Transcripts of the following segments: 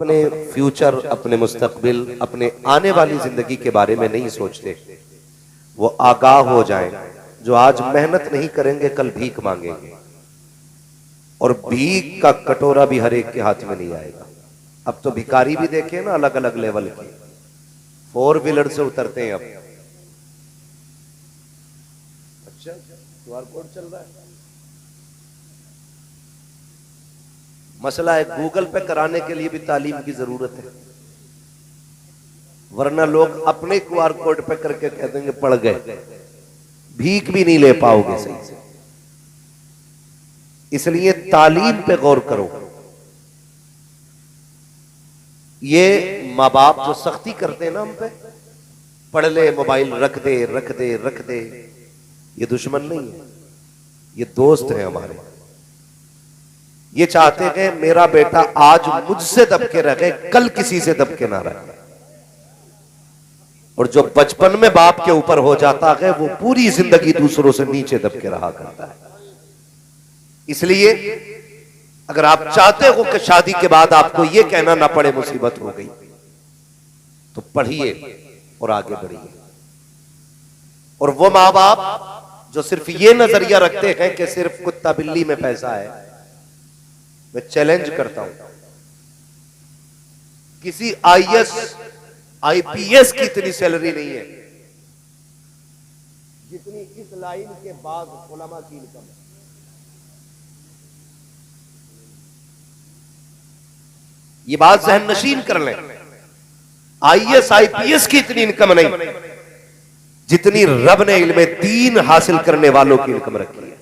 अपने फ्यूचर, अपने मुस्तकबिल, अपने आने वाली जिंदगी के बारे में नहीं सोचते। वो आगाह हो जाएं, जो आज मेहनत नहीं करेंगे कल भीख मांगेंगे, और भीख का कटोरा भी हर एक के हाथ में नहीं आएगा। अब तो भिखारी भी देखे ना, अलग अलग लेवल के, 4 व्हीलर से उतरते हैं अब। अच्छा, QR कोड चल रहा है। मसला है, गूगल पे कराने के लिए भी तालीम की जरूरत है, वरना लोग अपने QR कोड पे करके कह देंगे पढ़ गए, भीख भी नहीं ले पाओगे सही से। इसलिए तालीम पे गौर करो। ये माँ बाप जो सख्ती करते हैं ना हम पे, पढ़ ले, मोबाइल रख दे रख दे रख दे, ये दुश्मन नहीं है, ये दोस्त है हमारे। ये चाहते हैं मेरा बेटा आज मुझसे दबके रखे, कल किसी से दबके ना रखे। और जो बचपन में बाप के ऊपर हो जाता है वो पूरी जिंदगी दूसरों से नीचे दबके रहा करता है। इसलिए अगर आप चाहते हो कि शादी के बाद आपको यह कहना ना पड़े मुसीबत हो गई, तो पढ़िए और आगे बढ़िए। और वो माँ बाप जो सिर्फ ये नजरिया रखते हैं कि सिर्फ कुत्ता बिल्ली में पैसा है, मैं चैलेंज करता हूं, किसी IAS IPS की इतनी सैलरी नहीं है जितनी इस लाइन के बाद उलमा की इनकम है। ये बात जहन नशीन कर लें, IAS IPS की इतनी इनकम नहीं जितनी रब ने इल्मे दीन हासिल करने वालों की इनकम रखी है।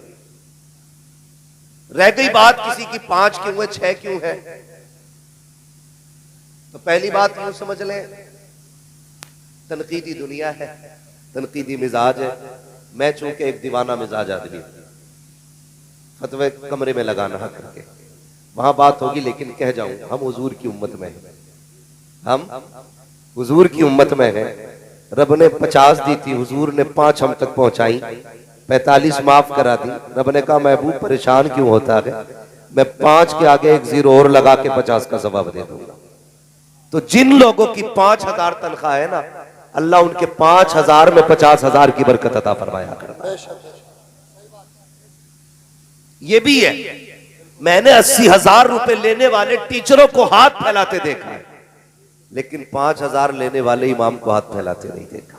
रह गई बात किसी की 5 क्यों है, 6 क्यों है, तो पहली बात यूं समझ लें, तनकीदी दुनिया है, तनकीदी मिजाज है। मैं चूंकि एक दीवाना मिजाज आदमी, फतवे कमरे में लगाना हक करके वहां बात होगी, लेकिन कह जाऊं, हम हुजूर की उम्मत में हैं, हम हुजूर की उम्मत में हैं। रब ने 50 दी थी, हुजूर ने 5 हम तक पहुंचाई, 45 माफ करा दी। रब ने कहा महबूब परेशान क्यों होता है, मैं 5 के आगे एक 0 और लगा के 50 का सवाब दे दूंगा। तो जिन लोगों की 5000 तनख्वाह है ना, अल्लाह उनके 5000 में 50,000 की बरकत अता फरमाया करता है। ये भी है, मैंने 80,000 रुपए लेने वाले टीचरों को हाथ फैलाते देखा है, लेकिन 5,000 लेने वाले इमाम को हाथ फैलाते नहीं देखा।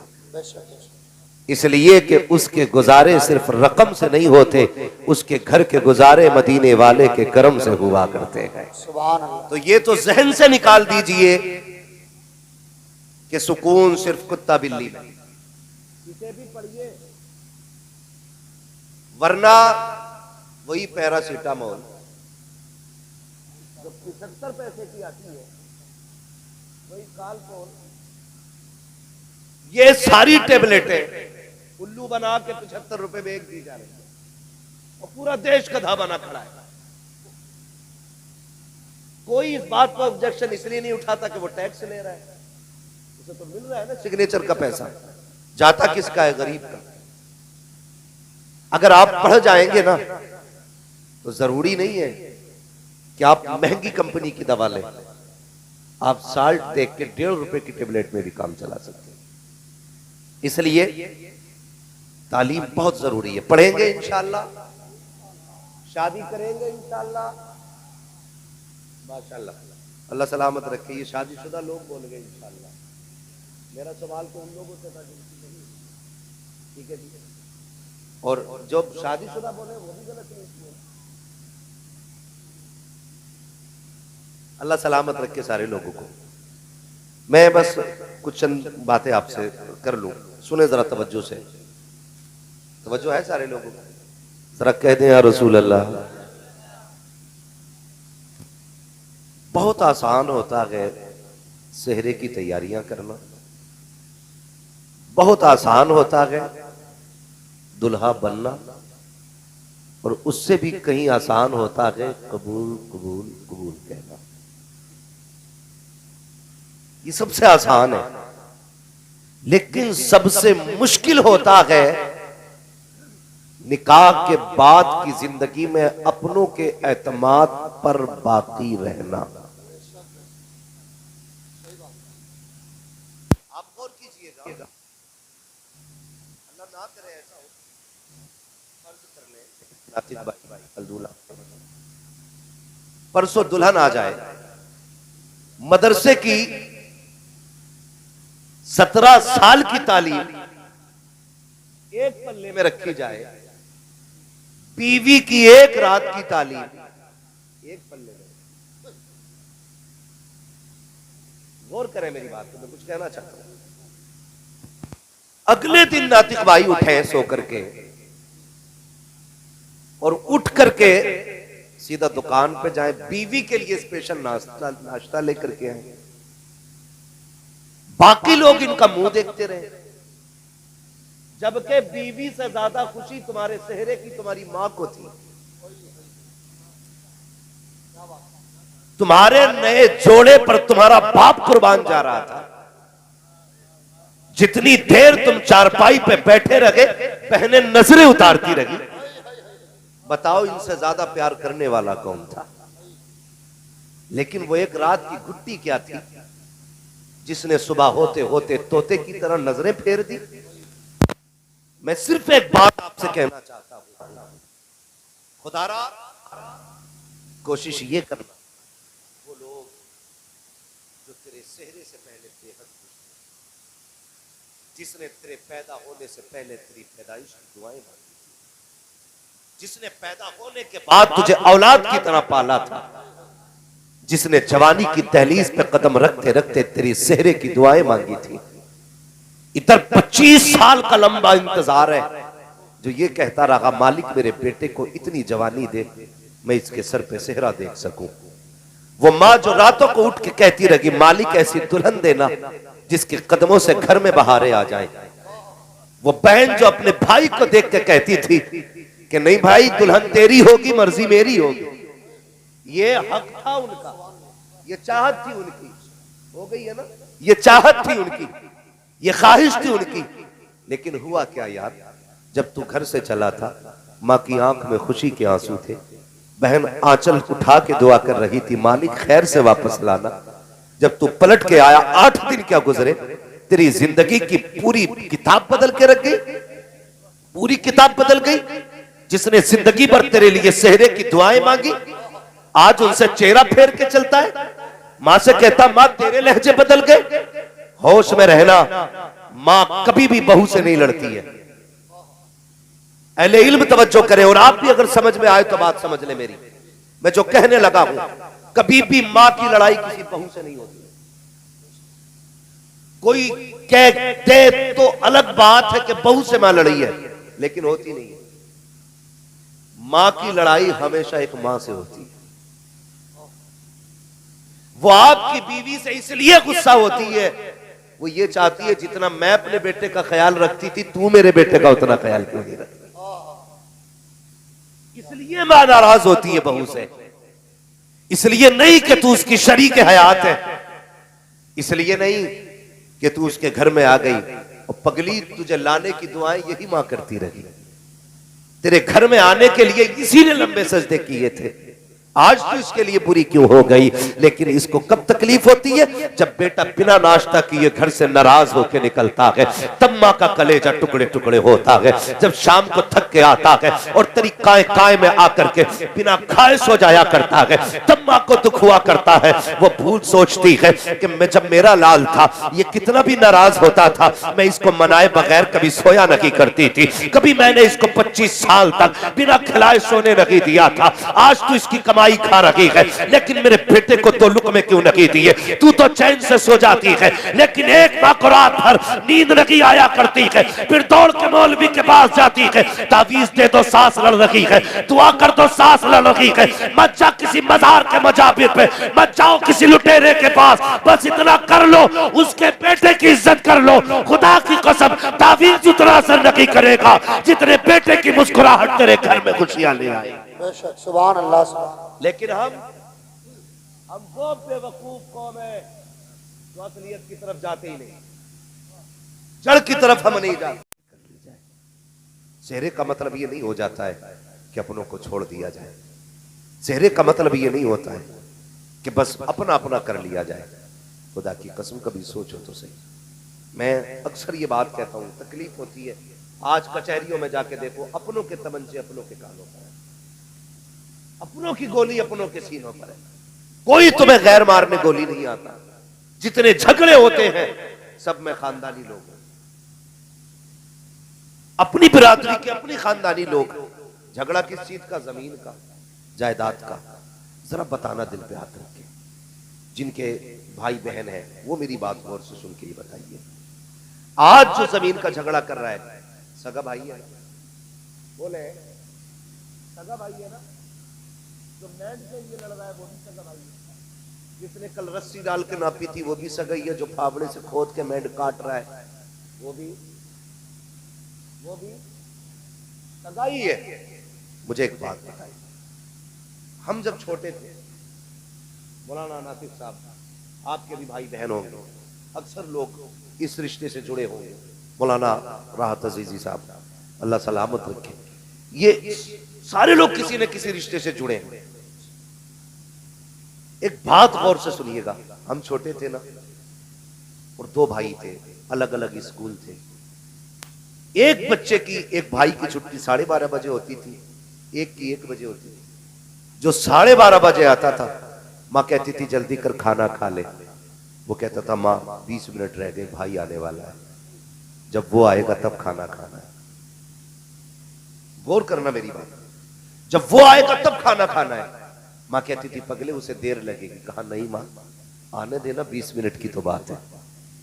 इसलिए कि उसके गुजारे सिर्फ रकम से नहीं होते, उसके घर के गुजारे मदीने वाले के करम से हुआ करते हैं। तो ये तो जहन से निकाल दीजिए कि सुकून सिर्फ कुत्ता बिल्ली में। इसे भी पढ़िए, वरना वही पैरासीटामोल जो 75 पैसे की आती है, वही कालपोल, ये सारी टेबलेटें उल्लू बना के 75 रुपए में एक दी जा रही है, और पूरा देश गधा बना खड़ा है। कोई इस बात पर ऑब्जेक्शन इसलिए नहीं उठाता कि वो टैक्स ले रहा है, उसे तो मिल रहा है ना सिग्नेचर का पैसा, जाता किसका है, गरीब का। अगर आप पढ़ जाएंगे ना, तो जरूरी नहीं है कि आप महंगी कंपनी की दवा लें, आप साल्ट देख के 1.5 रुपए की टेबलेट में भी काम चला सकते हैं। इसलिए तालीम बहुत जरूरी है। पढ़ेंगे इंशाअल्लाह, शादी करेंगे इंशाअल्लाह, माशाअल्लाह, अल्लाह सलामत रखे। ये शादीशुदा लोग बोल गए इंशाअल्लाह। मेरा सवाल तो उन लोगों से था जिनकी नहीं, ठीक है जी। और जो शादीशुदा बोले वो भी गलत नहीं किए। अल्लाह सलामत रखे सारे लोगों को। मैं बस कुछ चंद बातें आपसे कर लूं, सुने जरा तवज्जो से। तवज्जो है सारे लोगों को, जरा कह दें या रसूल अल्लाह। बहुत आसान होता है सेहरे की तैयारियां करना, बहुत आसान होता है दुल्हा बनना, और उससे भी कहीं आसान होता है कबूल कबूल कबूल कहना। ये सबसे आसान है, लेकिन सबसे मुश्किल होता है निकाह के बाद की जिंदगी में अपनों के एतमाद पर बाकी रहना। आप गौर कीजिएगा, अल्लाह ना करे ऐसा हो, फर्ज कर ले नातिक भाई कल दूल्हा, परसों दुल्हन आ जाए, मदरसे की 17 साल की तालीम एक पल्ले में रखी जाए, बीवी की एक रात की तालीम एक पल्ले में। गौर करें मेरी बात को, मैं कुछ कहना चाहता हूं। अगले दिन नातिक भाई उठे सो करके और उठ करके सीधा दुकान पे जाए, बीवी के लिए स्पेशल नाश्ता लेकर के आए। बाकी लोग इनका मुंह देखते रहे, जबकि बीवी से ज्यादा खुशी तुम्हारे सेहरे की तुम्हारी मां को थी। तुम्हारे नए जोड़े पर तुम्हारा बाप कुर्बान जा रहा था। जितनी देर तुम चारपाई पे बैठे रहे, बहनें नजरें उतारती रही। बताओ इनसे ज्यादा प्यार करने वाला कौन था? लेकिन वो एक रात की गुट्टी क्या थी जिसने सुबह होते होते तोते की तरह नजरें फेर दी। मैं सिर्फ एक बात आपसे कहना चाहता हूं, खुदारा कोशिश ये करना, वो लोग जो तेरे सेहरे से पहले बेहद खुश थे, जिसने तेरे पैदा होने से पहले तेरी पैदाइश की दुआएं मांगी, जिसने पैदा होने के बाद तुझे औलाद की तरह पाला था, जिसने जवानी की दहलीज पे कदम रखते रखते तेरी सेहरे की दुआएं मांगी थी, इधर 25 साल का लंबा इंतजार है, जो ये कहता रहा मालिक मेरे बेटे को इतनी जवानी दे, मैं इसके सर पे सेहरा देख सकूं। वो माँ जो रातों को उठ के कहती रही मालिक ऐसी दुल्हन देना जिसके कदमों से घर में बहारें आ जाए। वो बहन जो अपने भाई को देख के कहती थी कि नहीं भाई दुल्हन तेरी होगी, मर्जी मेरी होगी। ये हक था उनका, ये चाहत थी उनकी, हो गई है ना, ये चाहत थी उनकी, ये ख्वाहिश थी उनकी। लेकिन हुआ क्या यार, जब तू घर से चला था माँ की आंख में खुशी के आंसू थे। बहन आंचल उठा के दुआ कर रही थी मालिक खैर से वापस लाना। जब तू पलट के आया 8 दिन क्या गुजरे, तेरी जिंदगी की पूरी किताब बदल के रख गई, पूरी किताब बदल गई। जिसने जिंदगी भर तेरे लिए सेहरे की दुआएं मांगी, आज उनसे चेहरा फेर के चलता है। मां से कहता मां तेरे लहजे बदल गए। होश में रहना, मां कभी भी बहू से नहीं लड़ती है। अहले इल्म तवज्जो करे, और आप भी अगर समझ में आए तो बात समझ ले मेरी। मैं जो कहने लगा हूं, कभी भी मां की लड़ाई किसी बहू से नहीं होती। कोई कहते तो अलग बात है कि बहू से मां लड़ी है, लेकिन होती नहीं है। मां की लड़ाई हमेशा एक मां से होती है। वो आपकी बीवी से इसलिए गुस्सा होती है, वो ये चाहती है जितना मैं अपने बेटे का ख्याल रखती थी तू मेरे बेटे का उतना ख्याल क्यों नहीं रखती। इसलिए मां नाराज होती है बहू से, इसलिए नहीं कि तू उसकी शरीक हयात है, इसलिए नहीं कि तू उसके घर में आ गई और पगली तुझे लाने की दुआएं यही मां करती रही। तेरे घर में आने के लिए इसी ने लंबे सजदे किए थे। आज तो इसके लिए बुरी क्यों हो गई, लेकिन इसको कब तकलीफ होती है, जब बेटा बिना नाश्ता किए घर से नाराज होकर निकलता है, तब माँ का कलेजा टुकड़े टुकड़े होता है। जब शाम को थक के आता है और तेरी काय काय में आकर के बिना खाए सो जाया करता है, तब माँ को दुख हुआ करता है। वो भूल सोचती है कि मैं जब मेरा लाल था ये कितना भी नाराज होता था, मैं इसको मनाए बगैर कभी सोया नहीं करती थी, कभी मैंने इसको 25 साल तक बिना खिलाए सोने नहीं दिया था। आज तो इसकी कमाई खा रही है, लेकिन मेरे बेटे को तो लुक में क्यों नहीं दिए। तू तो चैन से सो जाती है, लेकिन एक माँ को रात भर नींद नहीं आया करती है, फिर दौड़ के मौलवी के पास जाती है, तावीज दे दो सांस लड़ रही है, दुआ कर दो सांस लड़ रही है। मत जा किसी मजार के मजाबिर पे, मत जाओ किसी लुटेरे के पास, बस इतना कर लो उसके बेटे की इज्जत कर लो। खुदा की कसम तावीज उतना असर नहीं करेगा जितने बेटे की मुस्कुराहट तेरे घर में खुशियां ले आए। सुभान अल्लाह। लेकिन हम वो बेवकूफ कौम है जो असलियत की तरफ जाते ही नहीं, जड़ की तरफ हम नहीं जाते। चेहरे का मतलब ये नहीं हो जाता है कि अपनों को छोड़ दिया जाए। चेहरे का मतलब ये नहीं होता है कि बस अपना अपना कर लिया जाए। खुदा की कसम कभी सोचो तो सही। मैं अक्सर ये बात कहता हूं, तकलीफ होती है। आज कचहरियों में जाके देखो, अपनों के तमंचे अपनों के कानों पर है, अपनों की गोली अपनों के सीनों पर है। कोई तुम्हें गैर मारने गोली नहीं आता। जितने झगड़े होते हैं सब में खानदानी लोग हैं, अपनी बिरादरी के अपनी खानदानी लोग। झगड़ा किस चीज का? जमीन का, जायदाद का। जरा बताना दिल पे हाथ रख के, जिनके भाई बहन हैं वो मेरी बात गौर से सुन के ही बताइए। आज जो जमीन का झगड़ा कर रहा है, सगा भाई है? बोले सगा भाई है ना? जो मैच में ये लड़ रहा है वो भी सगा भाई है। जिसने कल रस्सी डाल के नापी थी वो भी सगा ही है। जो फावड़े से खोद के मेंढ काट रहा है वो भी सगा ही है। मुझे एक बात बताइए, हम जब छोटे थे, मौलाना नासिर साहब, आपके भी भाई बहन होंगे, अक्सर लोग इस रिश्ते से जुड़े होंगे, मौलाना राहत अजीजी साहब, अल्लाह सलामत रखे। ये सारे लोग किसी न किसी रिश्ते से जुड़े हैं। एक बात गौर से सुनिएगा, हम छोटे थे ना, और दो भाई थे, अलग अलग स्कूल थे। एक बच्चे की, एक भाई की छुट्टी 12:30 बजे होती थी, एक की 1 बजे होती थी। जो 12:30 बजे आता था, माँ कहती थी जल्दी कर खाना खा ले। वो कहता था माँ 20 मिनट रह गए, भाई आने वाला है, जब वो आएगा तब खाना खाना है। गौर करना मेरी बात, जब वो आएगा तब खाना खाना है। माँ कहती थी पगले उसे देर लगेगी। कहा नहीं माँ, आने देना, 20 मिनट की तो बात है,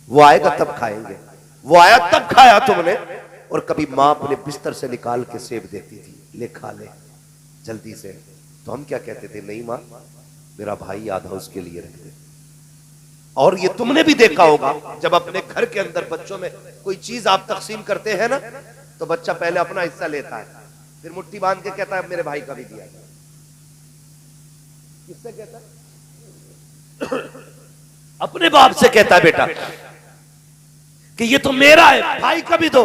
वो आएगा तब खाएंगे। वो आया तब खाया तुमने। और कभी माँ अपने बिस्तर से निकाल के सेब देती थी, ले खा ले जल्दी से। तो हम क्या कहते थे? नहीं माँ, मेरा भाई आधा उसके लिए रख दे। और ये तुमने भी देखा होगा, जब अपने घर के अंदर बच्चों में कोई चीज आप तकसीम करते हैं ना, तो बच्चा पहले अपना हिस्सा लेता है, फिर मुट्ठी बांध के कहता है मेरे भाई का भी दिया जाए। किससे कहता है? अपने बाप से कहता है बेटा कि ये तो मेरा है, भाई का भी दो।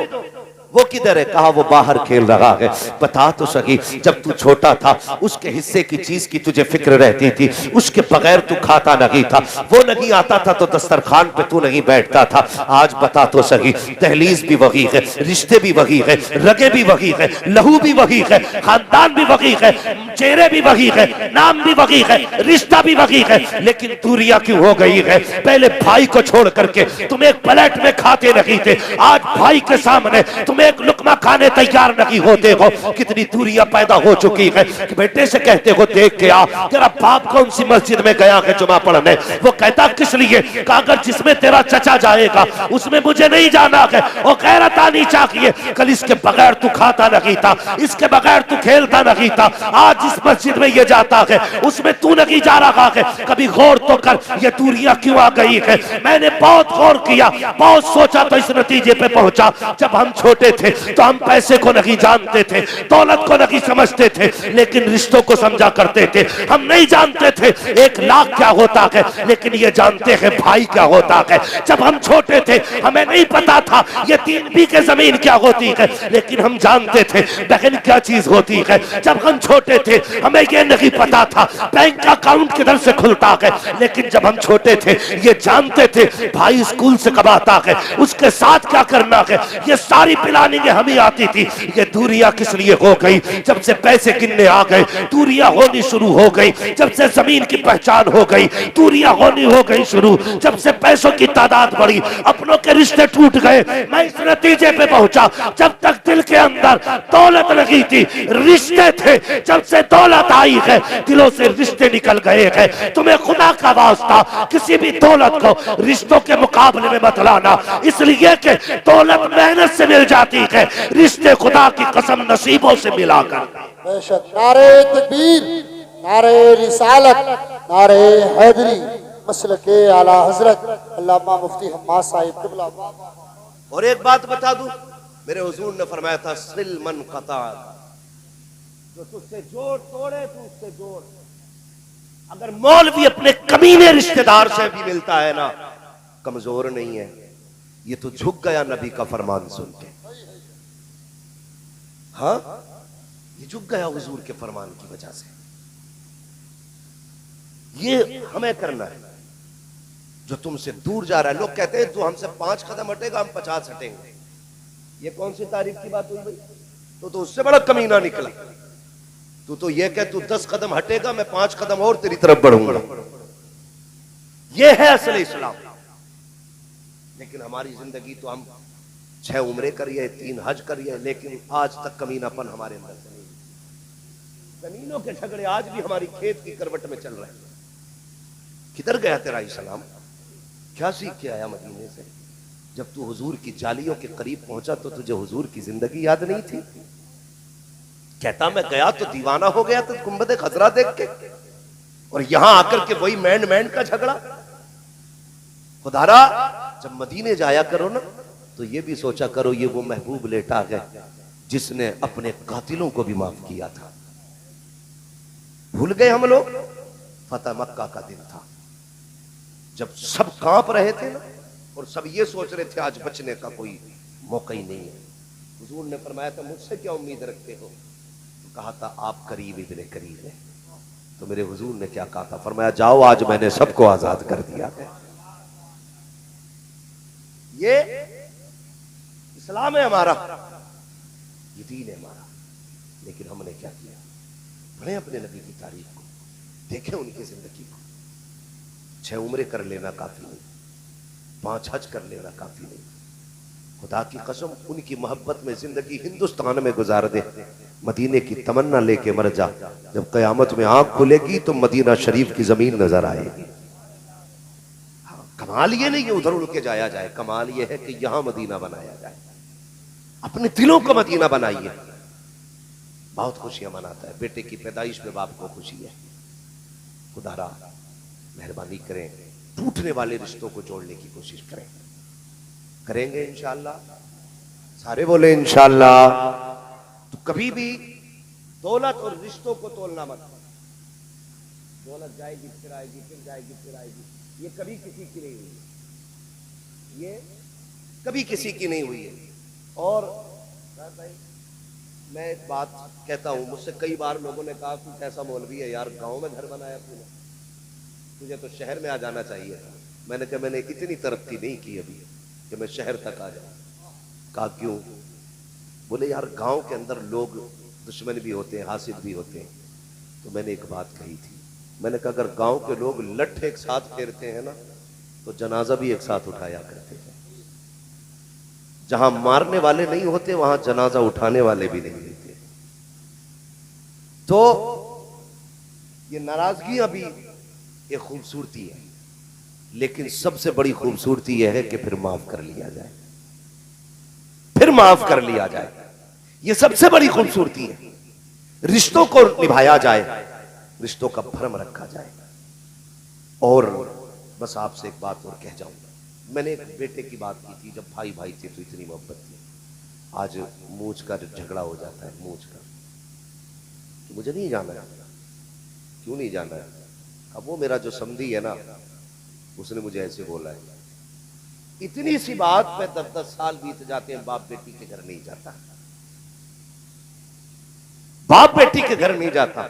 वो किधर है? कहा वो बाहर खेल रहा है। बता तो सही, जब तू छोटा था उसके हिस्से की चीज की तुझे फिक्र रहती थी, उसके बगैर तू खाता नहीं था। वो नहीं आता था तो दस्तरखान पे तू नहीं बैठता था। आज बता तो सही, दहलीज भी वही है, रिश्ते भी वही है, रगे भी वही है, लहू भी वही है, खानदान भी वही है, चेहरे भी वही है, नाम भी वही है, रिश्ता भी वही है, लेकिन दूरियां क्यों हो गई है? पहले भाई को छोड़ करके तुम एक प्लेट में खाते नहीं थे, आज भाई के सामने तुम एक लुकमा खाने तैयार नहीं होते हो। कितनी दूरियां पैदा हो चुकी है कि बेटे से कहते हो देख के आ, तेरा बाप कौन सी मस्जिद में गया है जुमा पढ़ने? वो कहता किस लिए? अगर जिसमें तेरा चचा जाएगा उसमें मुझे नहीं जाना है। वो गैरत आनी चाहिए। कल इसके बगैर तू खाता नहीं था, इसके बगैर तू खेलता नहीं था, आज इस मस्जिद में ये जाता है उसमें तू नहीं जा रहा है। कभी गौर तो कर, ये दूरियां क्यों आ गई है? मैंने बहुत गौर किया, बहुत सोचा, तो इस नतीजे पे पहुंचा, जब हम छोटे थे तो हम पैसे को नहीं जानते थे, दौलत को नहीं समझते थे, लेकिन रिश्तों को समझा करते थे। हम नहीं जानते थे 1 लाख क्या होता है, लेकिन ये जानते हैं भाई क्या होता है। जब हम छोटे थे हमें नहीं पता था ये 3 बीघे जमीन क्या होती है, लेकिन हम जानते थे बहन क्या चीज होती है। जब हम छोटे थे हमें ये नहीं पता था बैंक का अकाउंट किधर से खुलता है, लेकिन जब हम छोटे थे ये जानते थे भाई स्कूल से कब आता है, उसके साथ क्या करना है। ये सारी प्लानिंग हमें आती थी। ये दूरियां किस लिए हो गई? जब से पैसे गिनने आ गए दूरियां होनी शुरू हो गई। जब से जमीन की पहचान हो गई दूरियां होनी हो गई शुरू। जब से पैसों की तादाद बढ़ी अपनों के रिश्ते टूट गए। मैं इस नतीजे पे पहुंचा, जब तक दिल के अंदर दौलत लगी थी रिश्ते थे, जब से दौलत आई है दिलों से रिश्ते निकल गए हैं। तुम्हें खुदा का वास्ता किसी भी दौलत को रिश्तों के मुकाबले में मत लाना, इसलिए कि दौलत मेहनत से मिल जाती है, रिश्ते खुदा की कसम नसीबों से मिलाकर। बेशक। नारे तकबीर, नारे रिसालत, नारे हैदरी, मसलके आला हजरत अल्लामा मुफ्ती हम्माद साहिब क़िबला। और एक बात बता दूं, मेरे हुजूर ने फरमाया था सिल मन क़ता, जो तुझसे जोड़ तोड़े तू उससे जोड़। अगर मौलवी अपने कमीने रिश्तेदार से भी मिलता है ना, कमजोर नहीं है, ये तो झुक गया नबी का फरमान सुन के। हाँ, ये झुक गया हुजूर के फरमान की वजह से। ये हमें करना है। जो तुमसे दूर जा रहा है। लोग कहते हैं तू हमसे 5 कदम हटेगा हम 50 हटेंगे। ये कौन सी तारीफ की बात हुई भाई? तो उससे बड़ा कमीना निकला। तू तो ये कह तू 10 कदम हटेगा मैं 5 कदम और तेरी तरफ बढ़ूंगा। ये है असल इस्लाम। लेकिन हमारी जिंदगी तो हम 6 उम्रे करिए 3 हज करिए, लेकिन आज तक कमीनापन हमारे अंदर से नहीं। जमीनों के झगड़े आज भी हमारी खेत की करवट में चल रहे हैं। किधर गया तेरा इस्लाम? क्या सीख के आया मदीने से? जब तू हुजूर की जालियों के करीब पहुंचा तो तुझे हुजूर की जिंदगी याद नहीं थी? कहता मैं गया तो दीवाना हो गया तो गुंबद खजरा देख के, और यहां आकर के वही मैंड का झगड़ा। खुदारा जब मदीने जाया करो ना तो ये भी सोचा करो ये वो महबूब लेटा गए जिसने अपने कातिलों को भी माफ किया था। भूल गए हम लोग? फतह मक्का का दिन था जब सब कांप रहे थे ना, और सब ये सोच रहे थे आज बचने का कोई मौका ही नहीं है। हुजूर ने फरमाया था मुझसे क्या उम्मीद रखते हो? तो कहा था आप करीब इतने करीब है। तो मेरे हुजूर ने क्या कहा था? फरमाया जाओ आज मैंने सबको आजाद कर दिया है। ये इस्लाम है हमारा, ये दीन है हमारा। लेकिन हमने क्या किया? पढ़े अपने नबी की तारीफ को, देखें उनकी जिंदगी को। 6 उम्रे कर लेना काफी नहीं, 5 हज कर लेना काफी नहीं। खुदा की कसम उनकी मोहब्बत में जिंदगी हिंदुस्तान में गुजार दे, मदीने की तमन्ना लेके मर जा। जब कयामत में आंख खुलेगी तो मदीना शरीफ की जमीन नजर आएगी। कमाल ये नहीं है उधर उड़ के जाया जाए, कमाल ये है कि यहां मदीना बनाया जाए। अपने दिलों को मदीना बनाइए। बहुत खुशियां मनाता है, बेटे की पैदाइश में बाप को खुशी है। खुदारा मेहरबानी करें, टूटने वाले रिश्तों को जोड़ने की कोशिश करें। करेंगे इंशाअल्लाह? सारे बोले इंशाअल्लाह। तो कभी भी दौलत और रिश्तों को तोलना मत। दौलत जाएगी फिर आएगी, फिर जाएगी फिर आएगी, ये कभी किसी की नहीं हुई है। ये कभी किसी की नहीं हुई है। और भाई मैं एक बात कहता हूं, मुझसे कई बार लोगों ने कहा तू कैसा मौलवी है यार, गांव में घर बनाया तूने, तुझे तो शहर में आ जाना चाहिए था। मैंने कहा मैंने इतनी तरक्की नहीं की अभी कि मैं शहर तक आ जाऊं। कहा क्यों? बोले यार गांव के अंदर लोग दुश्मन भी होते हैं, हासिद भी होते हैं। तो मैंने एक बात कही थी, मैंने कहा अगर गांव के लोग लठ एक साथ फेरते हैं ना तो जनाजा भी एक साथ उठाया करते हैं। जहां मारने वाले नहीं होते वहां जनाजा उठाने वाले भी नहीं होते। तो ये नाराजगी अभी एक खूबसूरती है, लेकिन सबसे बड़ी खूबसूरती यह है कि फिर माफ कर लिया जाए, फिर माफ कर लिया जाए। ये सबसे बड़ी खूबसूरती है। रिश्तों को निभाया जाए, रिश्तों का भरम रखा जाए। और बस आपसे एक बात और कह जाऊंगा, मैंने एक बेटे की बात की थी, जब भाई भाई थे तो इतनी मोहब्बत थी। आज मूछ का जो झगड़ा हो जाता है, मूछ का, तो मुझे नहीं जाना है। क्यों नहीं जाना है? अब वो मेरा जो समधी है ना, उसने मुझे ऐसे बोला है। इतनी सी बात पे 10-10 साल बीत जाते हैं, बाप बेटी के घर नहीं जाता, बाप बेटी के घर नहीं जाता।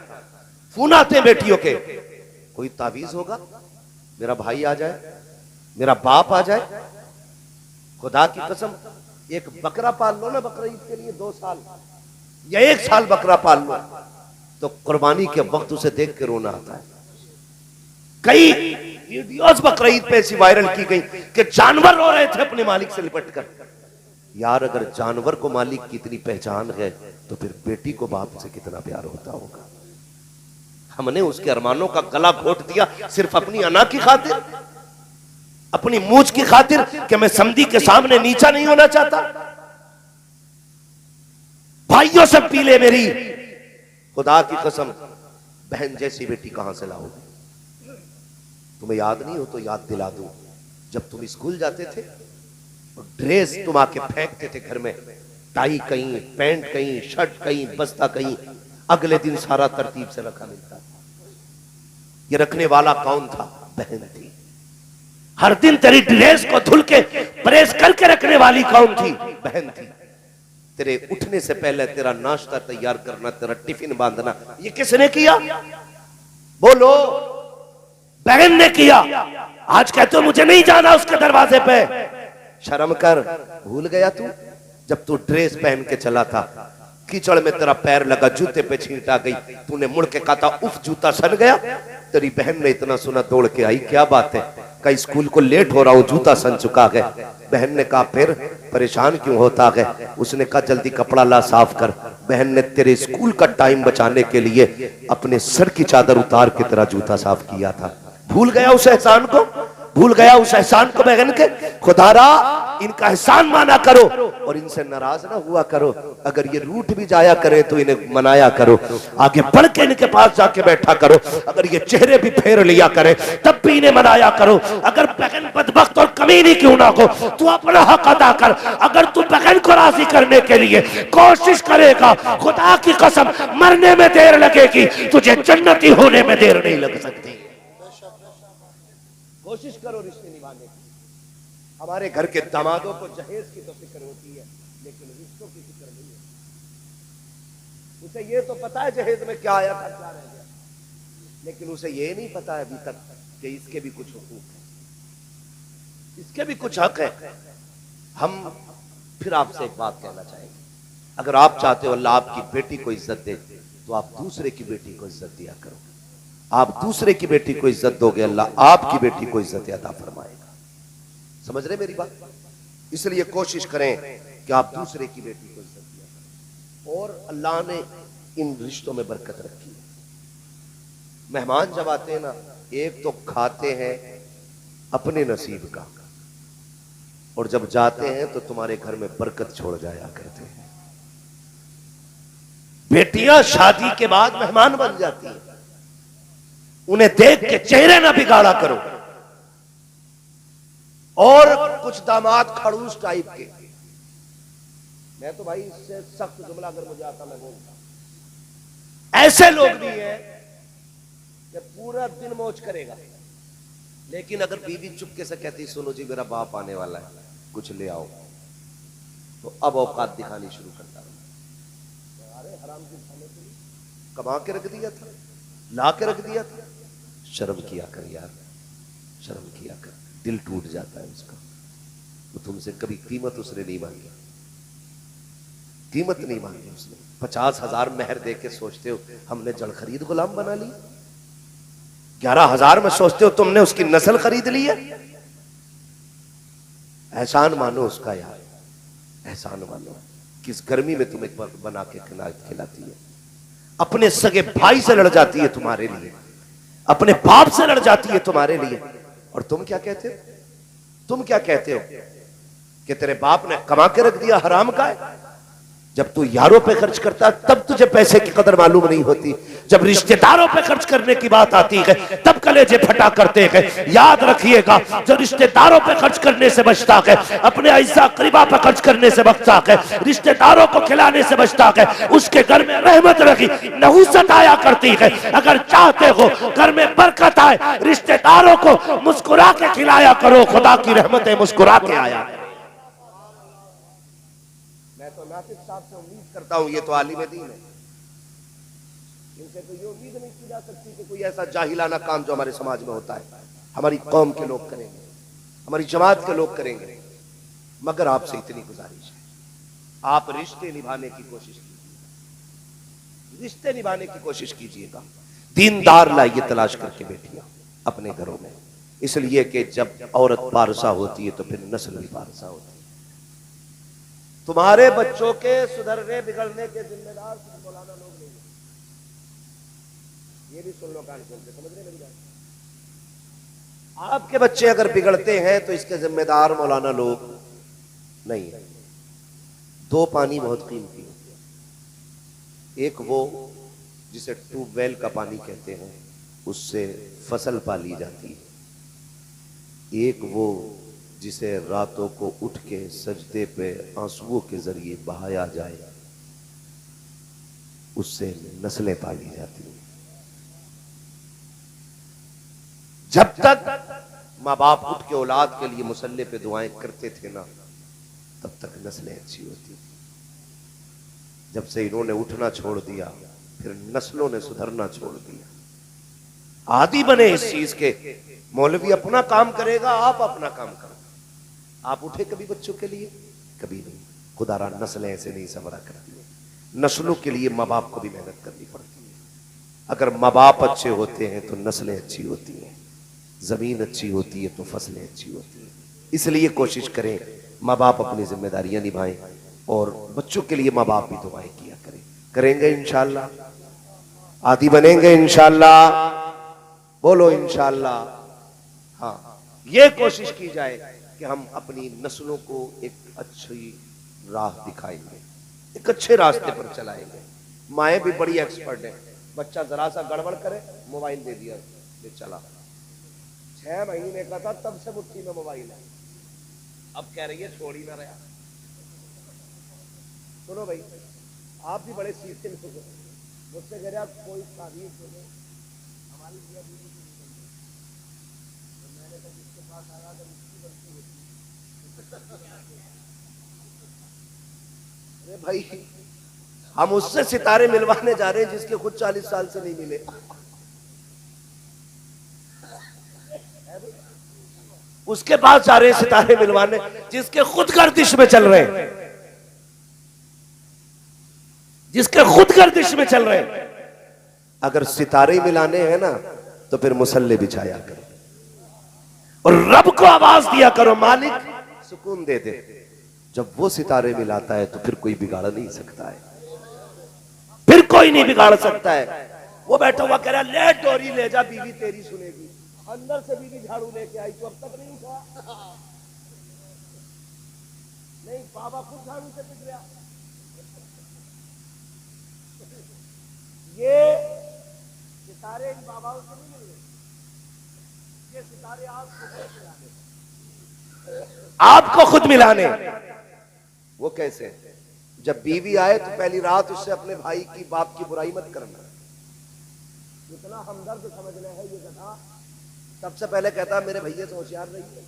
फोन आते हैं बेटियों के, कोई तावीज होगा, मेरा भाई आ जाए, मेरा बाप आ जाए। खुदा की कसम एक बकरा पाल लो ना बकरा ईद के लिए 2 साल या 1 साल बकरा पाल लो तो कुर्बानी के वक्त उसे देख के रोना आता है। कई वीडियोस बकरा ईद पे ऐसी वायरल की गई कि जानवर रो रहे थे अपने मालिक से लिपट कर। यार अगर जानवर को मालिक की इतनी पहचान है तो फिर बेटी को बाप से कितना प्यार होता होगा। हमने उसके अरमानों का गला घोट दिया सिर्फ अपनी अना की खातिर, अपनी मूछ की खातिर कि मैं समधी के सामने नीचा नहीं होना चाहता। भाइयों से पीले मेरी, खुदा की कसम बहन जैसी बेटी कहां से लाओगे? तुम्हें याद नहीं हो तो याद दिला दूं, जब तुम स्कूल जाते थे और ड्रेस तुम आके फेंकते थे घर में, टाई कहीं, पैंट कहीं, शर्ट कहीं, बस्ता कहीं, अगले दिन सारा तरतीब से रखा मिलता था। ये रखने वाला कौन था? बहन थी। हर दिन तेरी ड्रेस को धुल के प्रेस करके रखने वाली कौन थी? बहन थी। तेरे उठने से पहले तेरा नाश्ता तैयार करना, तेरा टिफिन बांधना, ये किसने किया? बोलो। बहन ने किया, आज कहते हो मुझे नहीं जाना उसके दरवाजे पे। शर्म कर, भूल गया तू जब तू ड्रेस पहन के चला था, कीचड़ में तेरा पैर लगा, जूते पे छींट आ गई, तूने मुड़ के कहा था उफ जूता सन गया। तेरी बहन ने इतना सुना, दौड़ के आई, क्या बात है? कहीं स्कूल को लेट हो रहा हूं, जूता सन चुका है। बहन ने कहा फिर परेशान क्यों होता है? उसने कहा जल्दी कपड़ा ला, साफ कर। बहन ने तेरे स्कूल का टाइम बचाने के लिए अपने सर की चादर उतार के तेरा जूता साफ किया था। भूल गया उस एहसान को? भूल गया उस एहसान को बहन के? खुदारा इनका एहसान माना करो और इनसे नाराज ना हुआ करो। अगर ये रूठ भी जाया करे तो इन्हें मनाया करो, आगे बढ़ के इनके पास जाके बैठा करो। अगर ये चेहरे भी फेर लिया करे तब भी इन्हें मनाया करो। अगर बहन बदबख्त और कमीनी क्यों ना हो, तू अपना हक अदा कर। अगर तू बहन को राजी करने के लिए कोशिश करेगा, खुदा की कसम मरने में देर लगेगी, तुझे जन्नती होने में देर नहीं लग सकती। कोशिश करो रिश्ते निभाने की। हमारे घर के दामादों को जहेज की तो फिक्र होती है, लेकिन रिश्तों की फिक्र नहीं है। उसे ये तो पता है जहेज में क्या आया था, क्या रह गया, लेकिन उसे ये नहीं पता है अभी तक कि इसके भी कुछ हुकूक है, इसके भी कुछ हक है। हम फिर आपसे एक बात कहना चाहेंगे, अगर आप चाहते हो अल्लाह आपकी बेटी को इज्जत दे, तो आप दूसरे की बेटी को इज्जत दिया करो। आप दूसरे की बेटी को इज्जत दोगे, अल्लाह आपकी बेटी को इज्जत अता फरमाएगा। समझ रहे मेरी बात? इसलिए कोशिश करें कि आप दूसरे की बेटी को इज्जत दिया करें। और अल्लाह ने इन रिश्तों में बरकत रखी है। मेहमान जब आते हैं ना, एक तो खाते हैं अपने नसीब का, और जब जाते हैं तो तुम्हारे घर में बरकत छोड़ जाया करते हैं। बेटियां शादी के बाद मेहमान बन जाती हैं, उन्हें देख के चेहरे ना बिगाड़ा करो। और कुछ दामाद खड़ूस टाइप के, मैं तो भाई इससे सख्त जुमला अगर मुझे आता मैं बोलता, ऐसे लोग भी हैं कि पूरा दिन मौज करेगा, लेकिन अगर बीवी चुपके से कहती सुनो जी मेरा बाप आने वाला है, कुछ ले आओ, तो अब औकात दिखानी शुरू करता रहा। अरे हराम की खाने के लिए कमा के रख दिया था, ला के रख दिया था। शर्म किया कर यार, शर्म किया कर, दिल टूट जाता है उसका। तो तुमसे कभी कीमत उसने नहीं मांगी, कीमत नहीं मांगी उसने। 50,000 मेहर दे के सोचते हो हमने जड़ खरीद गुलाम बना ली, 11,000 में सोचते हो तुमने उसकी नस्ल खरीद ली है। एहसान मानो उसका यार, एहसान मानो। किस गर्मी में तुम्हें बना के खिलाती है, अपने सगे भाई से लड़ जाती है तुम्हारे लिए, अपने बाप से लड़ जाती है तुम्हारे लिए। और तुम क्या कहते हो? तुम क्या कहते हो कि तेरे बाप ने कमा के रख दिया, हराम का है। जब तू यारों पे खर्च करता है तब तुझे पैसे की कदर मालूम नहीं होती, जब रिश्तेदारों पे खर्च करने की बात आती है तब कलेजे फटा करते हैं। याद रखिएगा, जो रिश्तेदारों पे खर्च करने से बचता है, अपने ऐसा करीबा पे खर्च करने से बचता है, रिश्तेदारों को खिलाने से बचता है, उसके घर में रहमत रखी नहुसत आया करती है। अगर चाहते हो घर में बरकत आए, रिश्तेदारों को मुस्कुरा के खिलाया करो, खुदा की रहमतें मुस्कुरा के आया। मैं तो नासिर साहब से उम्मीद करता हूं, ये तो आलिम दीन है, इनसे तो ये उम्मीद नहीं की जा सकती कि कोई ऐसा जाहिलाना काम जो हमारे समाज में होता है हमारी कौम के लोग करेंगे, हमारी जमात के लोग करेंगे। मगर आपसे इतनी गुजारिश है, आप रिश्ते निभाने की कोशिश कीजिए, रिश्ते निभाने की कोशिश कीजिएगा। दीनदार लाइए तलाश करके बेटियां अपने घरों में, इसलिए कि जब औरत पारसा होती है तो फिर नस्ल भी पारसा होती है। तुम्हारे बच्चों के सुधरने बिगड़ने के जिम्मेदार मौलाना लोग नहीं है, ये भी सुन लो कान खोल के, समझ रहे मेरी बात? आपके बच्चे अगर बिगड़ते हैं तो इसके जिम्मेदार मौलाना लोग नहीं है। दो पानी बहुत कीमती होते हैं, एक वो जिसे ट्यूबवेल का पानी कहते हैं, उससे फसल पाली जाती है, एक वो जिसे रातों को उठ के सजदे पे आंसुओं के जरिए बहाया जाए, उससे नस्लें पाली जाती हैं। जब तक माँ बाप उठ के औलाद के लिए मुसल्ले पे दुआएं करते थे ना, तब तक नस्लें अच्छी होती थी। जब से इन्होंने उठना छोड़ दिया, फिर नस्लों ने सुधरना छोड़ दिया। आदी बने इस चीज के। मौलवी अपना काम करेगा, आप अपना काम करो। आप उठे कभी बच्चों के लिए? कभी नहीं। खुदारा नस्लें ऐसे नहीं सबरा करती है। नस्लों के लिए माँ बाप को भी मेहनत करनी पड़ती है। अगर माँ बाप अच्छे होते हैं तो नस्लें अच्छी होती हैं, जमीन अच्छी होती है तो फसलें अच्छी होती हैं। इसलिए कोशिश करें माँ बाप अपनी जिम्मेदारियां निभाएं और बच्चों के लिए माँ बाप भी दुआएं किया करें। करेंगे इंशाअल्लाह, आदी बनेंगे इंशाअल्लाह, बोलो इंशाअल्लाह। हाँ, ये कोशिश की जाए कि हम अपनी नस्लों को एक अच्छी राह दिखाएंगे, एक अच्छे रास्ते पर चलाएंगे। माएँ भी बड़ी एक्सपर्ट है। बच्चा जरा सा गड़बड़ करे, मोबाइल दे दिया, ले चला। 6 महीने का था तब से मुट्ठी में मोबाइल है, अब कह रही है छोड़ ही ना रहा। सुनो भाई, आप भी बड़े सीखे लोग, मुझसे कह रहे आप कोई तारीफ सुनो, हमारी तो मैंने कहा जिसके पास आया तो उसकी गलती होती। अरे भाई, हम उससे सितारे मिलवाने जा रहे हैं जिसके खुद 40 साल से नहीं मिले। उसके पास जा रहे हैं सितारे मिलवाने जिसके खुद गर्दिश में चल रहे हैं, जिसके खुद गर्दिश में चल रहे हैं। अगर सितारे मिलाने हैं ना तो फिर मुसल्ले बिछाया करो और रब को आवाज दिया करो, मालिक सुकून दे दे। जब वो सितारे मिलाता है तो फिर कोई बिगाड़ नहीं सकता है, फिर कोई नहीं बिगाड़ सकता है। वो बैठा हुआ कह रहा ले डोरी ले जा, बीवी तेरी सुनेगी। अंदर से बीवी झाड़ू लेके आई तो अब तक नहीं उठा। नहीं, बाबा खुद झाड़ू से पिट गया। ये सितारे इन बाबाओं से नहीं मिल रहे, ये सितारे आपको खुद मिलाने। वो कैसे? जब बीवी आए तो पहली रात उससे अपने भाई की बाप की बुराई मत करना। जितना हमदर्द समझना है ये गधा, सबसे पहले कहता मेरे भैया से होशियार रही है,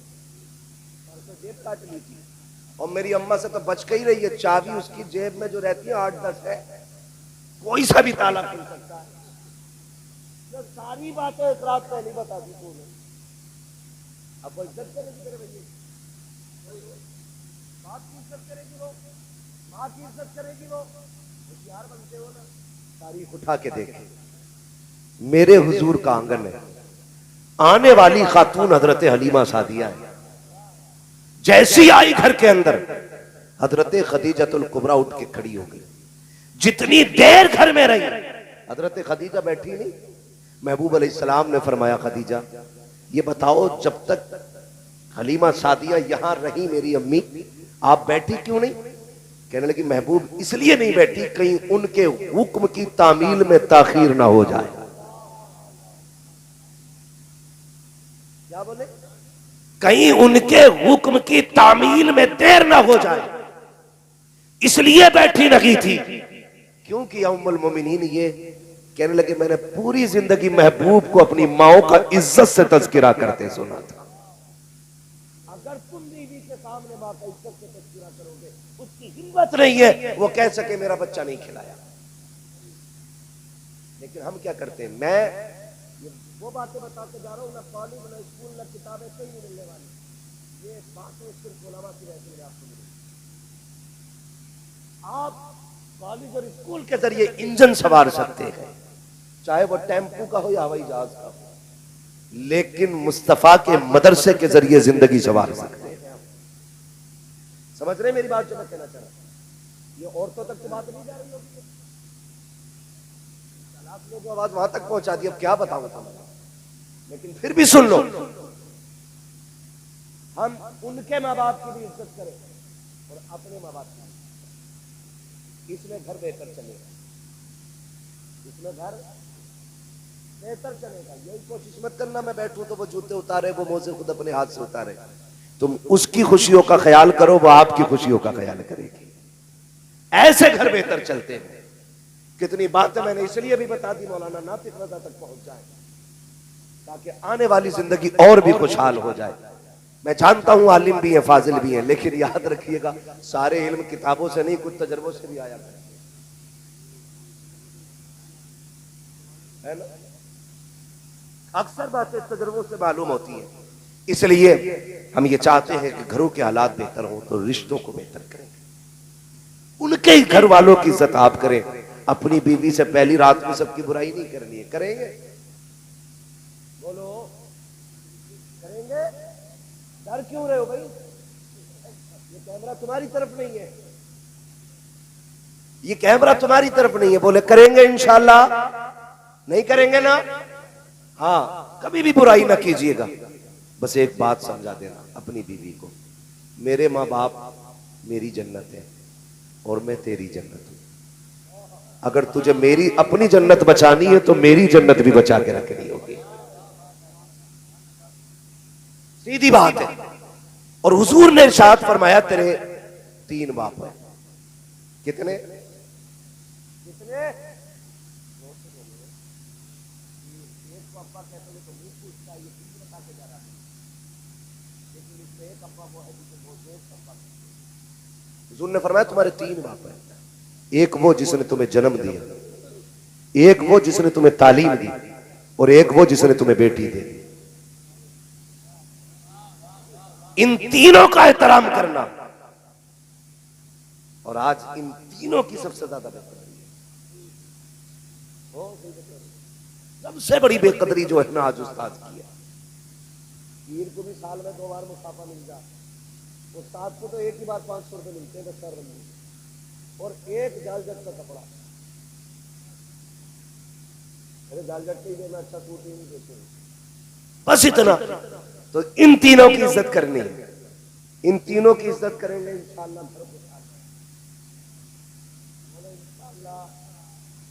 परसों जेब काट ली थी और मेरी अम्मा से तो बच के ही रही है। चाबी उसकी जेब में जो रहती है 8-10 है, कोई सा भी ताला खुल सकता है। जो सारी बातें एक रात पहले बता दी तूने, अब वो इज्जत करेगी तेरे भैया, बाप की इज्जत करेगी वो, माँ की इज्जत करेगी वो। होशियार बनते हो ना। तारीख उठा के देखे, मेरे हुजूर का आंगन है, आने वाली खातून हजरत हलीमा सादिया है। जैसी आई घर के अंदर, हजरत खदीजतुल कुबरा उठ के खड़ी हो गई। जितनी देर घर में रही, हजरत खदीजा बैठी नहीं। महबूब अलैहिस्सलाम ने फरमाया खदीजा ये बताओ जब तक हलीमा सादिया यहां रही मेरी अम्मी, आप बैठी क्यों नहीं? कहने लगी महबूब इसलिए नहीं बैठी कहीं उनके हुक्म की तामील में ताखीर ना हो जाए। क्या बोले? कहीं उनके हुक्म की तामील में देर ना हो जाए, इसलिए बैठी नहीं थी। क्योंकि उम्मुल मोमिनीन ये कहने लगे मैंने पूरी जिंदगी महबूब को अपनी माओ का इज्जत से तज़किरा करते सुना था। अगर तुम बीवी के सामने मां का इज्जत से तज़किरा करोगे, उसकी हिम्मत नहीं है वो कह सके मेरा बच्चा नहीं खिलाया। लेकिन हम क्या करते हैं, मैं ये वो बातें बताते जा रहा हूं, ना कॉलेज ना स्कूल ना किताबें कहीं नहीं मिलने वाली। ये बातें सिर्फ उलमा की रहती है, आपको मिलेगी। आप कॉलेज और स्कूल के जरिए इंजन सवार सकते हैं, चाहे वो टेम्पू का हो या हवाई जहाज का हो, लेकिन मुस्तफा के मदरसे के जरिए जिंदगी सवार सकते हैं। समझ रहे मेरी बात जो मैं कहना चाह रहा हूं? ये औरतों तक तो बात नहीं जा रही होगी, आप लोगों आवाज वहां तक पहुंचा दी। अब क्या बताऊं तुम्हें, लेकिन फिर भी सुन लो। हम उनके माँ बाप की भी इज्जत करें और अपने माँ बाप की, इसमें घर बेहतर चलेगा, इसमें घर बेहतर चलेगा। यही कोशिश मत करना मैं बैठूं तो वो जूते उतारे, वो मोजे खुद अपने हाथ से उतारे। तुम उसकी खुशियों का ख्याल करो, वो आपकी खुशियों का ख्याल करेगी। ऐसे घर बेहतर चलते हैं। कितनी बातें मैंने इसलिए भी बता दी मौलाना नातिक रज़ा तक पहुंच जाए, ताकि आने वाली जिंदगी और भी खुशहाल हो जाए। मैं जानता हूं आलिम भी हैं, फाजिल भी हैं, लेकिन याद रखिएगा सारे इल्म किताबों से नहीं, कुछ तजर्बों से भी आया है ना। अक्सर बातें तजुर्बों से मालूम होती हैं। इसलिए हम ये चाहते हैं कि घरों के हालात बेहतर हों तो रिश्तों को बेहतर करें, उनके ही घर वालों की इज्जत आप करें। अपनी बीवी से पहली रात में सबकी बुराई नहीं करनी है। करेंगे? बोलो, करेंगे? डर क्यों रहे हो भाई? ये कैमरा तुम्हारी तरफ नहीं है, ये कैमरा तुम्हारी तरफ नहीं है। बोले करेंगे इंशाल्लाह। नहीं करेंगे ना? हाँ, कभी भी बुराई ना कीजिएगा। बस एक बात समझा देना अपनी बीवी को, मेरे माँ बाप मेरी जन्नत है और मैं तेरी जन्नत हूं। अगर तुझे मेरी अपनी जन्नत बचानी है तो मेरी जन्नत भी बचा के रखनी होगी। सीधी बात है। और हुजूर ने इरशाद फरमाया तेरे 3 बाप हैं। कितने? कितने? एक पापा कहते हैं तो मुंह पूछता है, ये 3 बता के जा रहा है, लेकिन इसमें एक पापा वो है जिसे वो 2 पापा। हुजूर ने फरमाया तुम्हारे 3 बाप हैं। एक वो जिसने तुम्हें जन्म दिया, एक वो जिसने तुम्हें तालीम दी, और एक वो जिसने तुम्हें बेटी दी। इन तीनों का एहतराम करना। और आज इन तीनों की सबसे ज्यादा बेकदरी है। सबसे बड़ी बेकदरी जो है ना आज उस्ताद की है। पीर को भी साल में 2 बार मुसाफा मिल जाए, उस्ताद को तो एक ही बार 500 रुपए मिलते हैं दस्तारबंदी, और एक जालजट का कपड़ा। अरे जालजट के ही देना, अच्छा सूट ही नहीं देते, बस इतना। तो इन तीनों की इज्जत करनी है। इन तीनों की इज्जत करेंगे इंशाअल्लाह।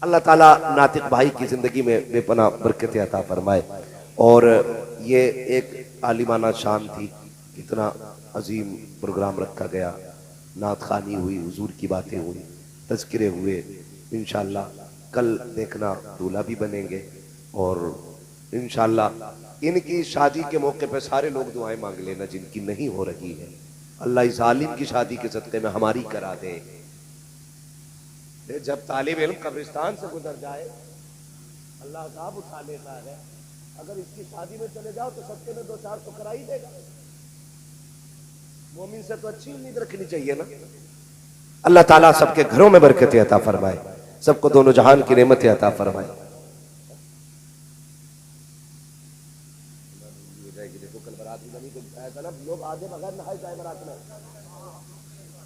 अल्लाह ताला नातिक भाई की जिंदगी में बेपनाह बरकत अता फरमाए। और ये एक आलिमाना शान थी, इतना अजीम प्रोग्राम रखा गया, नात खानी हुई, हुजूर की बातें हुई, तज़किरे हुए। इंशाअल्लाह कल देखना दूल्हा भी बनेंगे, और इंशाअल्लाह इनकी शादी के मौके पर सारे लोग दुआएं मांग लेना जिनकी नहीं हो रही है। अल्लाह इस आलिम की शादी के सदक़े में हमारी करा दे। जब तालिब इल्म कब्रिस्तान से गुजर जाए अल्लाह साहब उठा लेता है। अगर इसकी शादी में चले जाओ तो सदक़े में 2-4 तो करा ही देगा। मोमिन से तो अच्छी उम्मीद रखनी चाहिए ना। अल्लाह ताला सबके घरों में बरकत अता फरमाए, सबको दोनों जहान की नेमतें अता फरमाए। देखो कल बारात में नहीं तो ऐसा ना लोग आधे बगैर नहाए जाए बारात में,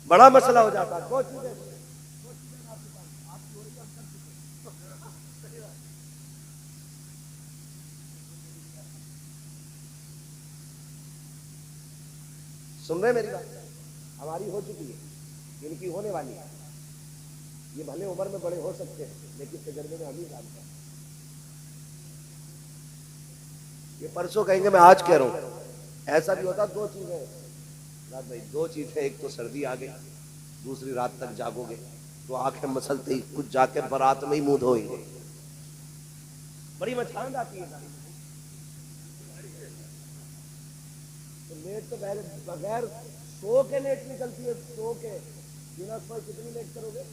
बड़ा मसला हो जाता है। कोई चीज सुन रहे मेरी बात? हमारी हो चुकी है, इनकी होने वाली है। ये भले उम्र में बड़े हो सकते हैं, लेकिन तजर्बे में हम ही जानते हैं। ये परसों कहेंगे मैं आज कह रहा हूं। ऐसा भी होता 2 चीजें रात भाई, 2 चीजें। एक तो सर्दी आ गई, दूसरी रात तक जागोगे तो आंखें मसलते ही कुछ जाके बारात में ही मुंह धोएंगे। बड़ी मचान आती है। तो लेट तो बगैर सो के लेट निकलती है, सो के बिना सोए कितनी लेट करोगे?